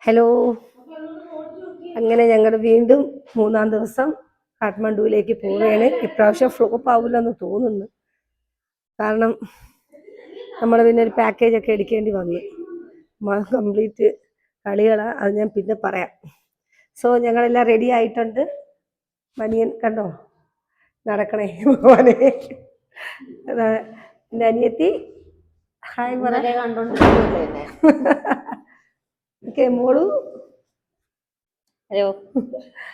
Hello. അങ്ങനെ ഞങ്ങൾ വീണ്ടും മൂന്നാം ദിവസം കാഠ്മണ്ഡുവിലേക്ക് പോവുകയാണ്. ഇപ്രാവശ്യം ഫ്ലോപ്പ് ആവില്ലെന്ന് തോന്നുന്നു. കാരണം നമ്മൾ പിന്നെ ഒരു പാക്കേജ് ഒക്കെ എടുക്കേണ്ടി വന്നു. കംപ്ലീറ്റ് കളികളാണ്. അത് ഞാൻ പിന്നെ പറയാം. സോ ഞങ്ങളെല്ലാം റെഡി ആയിട്ടുണ്ട്. മനിയൻ കണ്ടോ നടക്കണേ മോനെ. എൻ്റെ അനിയത്തി ഹായ് പറയാ കണ്ടോണ്ടിരിക്കുമല്ലേ. ഓക്കെ മോളു. ഹലോ.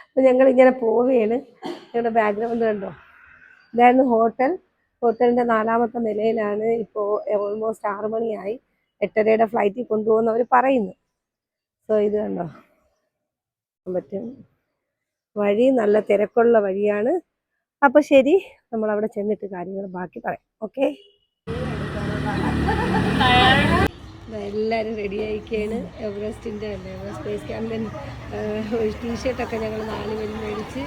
അപ്പം ഞങ്ങളിങ്ങനെ പോവുകയാണ്. ഞങ്ങളുടെ ബാക്ക്ഗ്രൗണ്ട് കണ്ടോ. ഇതായിരുന്നു ഹോട്ടൽ. ഹോട്ടലിൻ്റെ 4ാമത്തെ നിലയിലാണ്. ഇപ്പോൾ ഓൾമോസ്റ്റ് 6 മണിയായി. 8:30യുടെ ഫ്ലൈറ്റിൽ കൊണ്ടുപോകുന്നവർ പറയുന്നു. സോ ഇത് കണ്ടോ പറ്റും. വഴി നല്ല തിരക്കുള്ള വഴിയാണ്. അപ്പോൾ ശരി, നമ്മളവിടെ ചെന്നിട്ട് കാര്യങ്ങൾ ബാക്കി പറയാം. ഓക്കെ. എല്ലാവരും റെഡി ആയിക്കാണ്. എവറസ്റ്റിൻ്റെ അല്ലേ, എവറസ്റ്റ് ബേസ് ക്യാമ്പിൽ ഒരു ടീഷർട്ടൊക്കെ ഞങ്ങൾ 4 പേരും മേടിച്ച്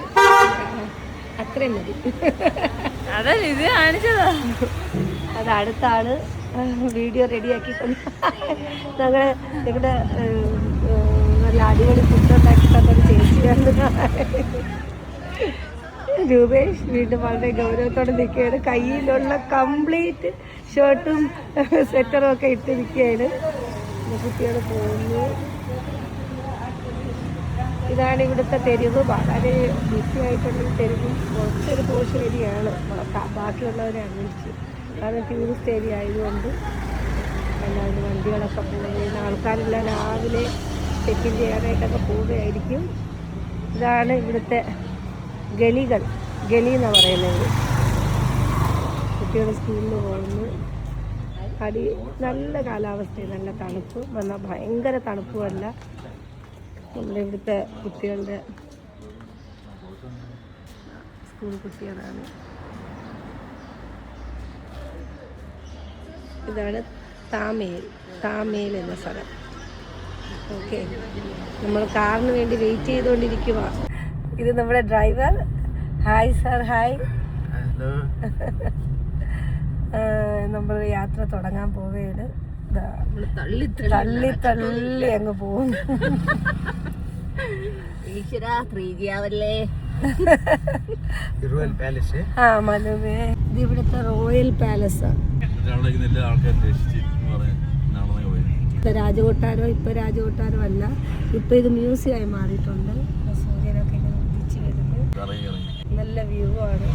അത്രയും മതി. അതല്ല ഇത് കാണിച്ചതാ. അത് അടുത്താണ് വീഡിയോ റെഡിയാക്കിക്കൊണ്ട് ഞങ്ങളുടെ നല്ല അടിപൊളി ഫുഡ് ഉണ്ടാക്കി തന്നൊരു ചേച്ചിയാണ് രൂപേഷ്. വീണ്ടും വളരെ ഗൗരവത്തോടെ നിൽക്കുകയാണ്. കയ്യിലുള്ള കംപ്ലീറ്റ് ഷർട്ടും സ്വെറ്ററും ഒക്കെ ഇട്ട് നിൽക്കുകയാണ്. കുട്ടികൾ പോകുന്നു. ഇതാണ് ഇവിടുത്തെ തെരുവ്. വളരെ ബിസി ആയിട്ടുള്ള തെരുവും കുറച്ചൊരു പോഷ് ഏരിയയാണ് ബാക്കിയുള്ളവരെ അന്വേഷിച്ച്. കാരണം ടൂറിസ്റ്റ് ഏരിയ ആയതുകൊണ്ട് എല്ലാവരും വണ്ടികളൊക്കെ പോകുന്ന ആൾക്കാരെല്ലാം രാവിലെ ചെക്കിൻ ചെയ്യാനായിട്ടൊക്കെ പോവുകയായിരിക്കും. ഇതാണ് ഇവിടുത്തെ ഗലികൾ. ഗലി എന്നാണ് പറയുന്നത്. കുട്ടികൾ സ്കൂളിൽ പോകുന്നു. നല്ല കാലാവസ്ഥ, നല്ല തണുപ്പ്. എന്നാൽ ഭയങ്കര തണുപ്പുമല്ല. നമ്മുടെ ഇവിടുത്തെ കുട്ടികളുടെ സ്കൂൾ കുട്ടികളാണ്. ഇതാണ് താമേൽ എന്ന സ്ഥലം. ഓക്കെ, നമ്മൾ കാറിന് വേണ്ടി വെയിറ്റ് ചെയ്തുകൊണ്ടിരിക്കുക. ഇത് നമ്മുടെ ഡ്രൈവർ. Hi sir. ഹായ്. നമ്മൾ യാത്ര തുടങ്ങാൻ പോവുകയാണ്. തള്ളി അങ്ങ് പോകും. ആ മനുവേ, ഇത് ഇവിടുത്തെ റോയൽ പാലസാണ്. രാജകൊട്ടാരോ ഇപ്പൊ രാജകൊട്ടാരോ അല്ല, ഇപ്പൊ ഇത് മ്യൂസിയം ആയി മാറിയിട്ടുണ്ട്. സൂര്യനൊക്കെ ഇങ്ങനെ ഉദിച്ചു വരുന്നു. നല്ല വ്യൂ ആണ്.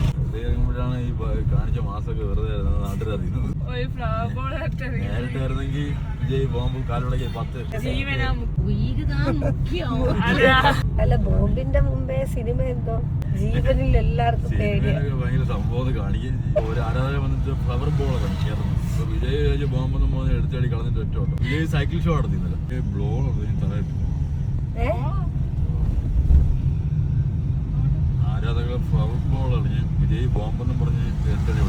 അല്ല, ബോംബിന്റെ മുമ്പേ സിനിമ എന്തോ ജീവനിൽ എല്ലാവർക്കും പേടിയാണ്. സംഭവം കാണിക്കും. ഒരു ആരാധന വന്നിട്ട് ഫ്ലവർ ബോൾ കാണിക്കായിരുന്നു. വിജയ് ബോംബൊന്നും പോകുന്ന എടുത്തടി കളഞ്ഞിട്ട് ഒറ്റ വിജയ് സൈക്കിൾ ഷോ നടത്തിയില്ല. ബ്ലോ ആരാധകർ ഫ്ലവർ ബോൾ കളിഞ്ഞ് വിജയ് ബോംബെന്നും പറഞ്ഞ് എടുത്തടി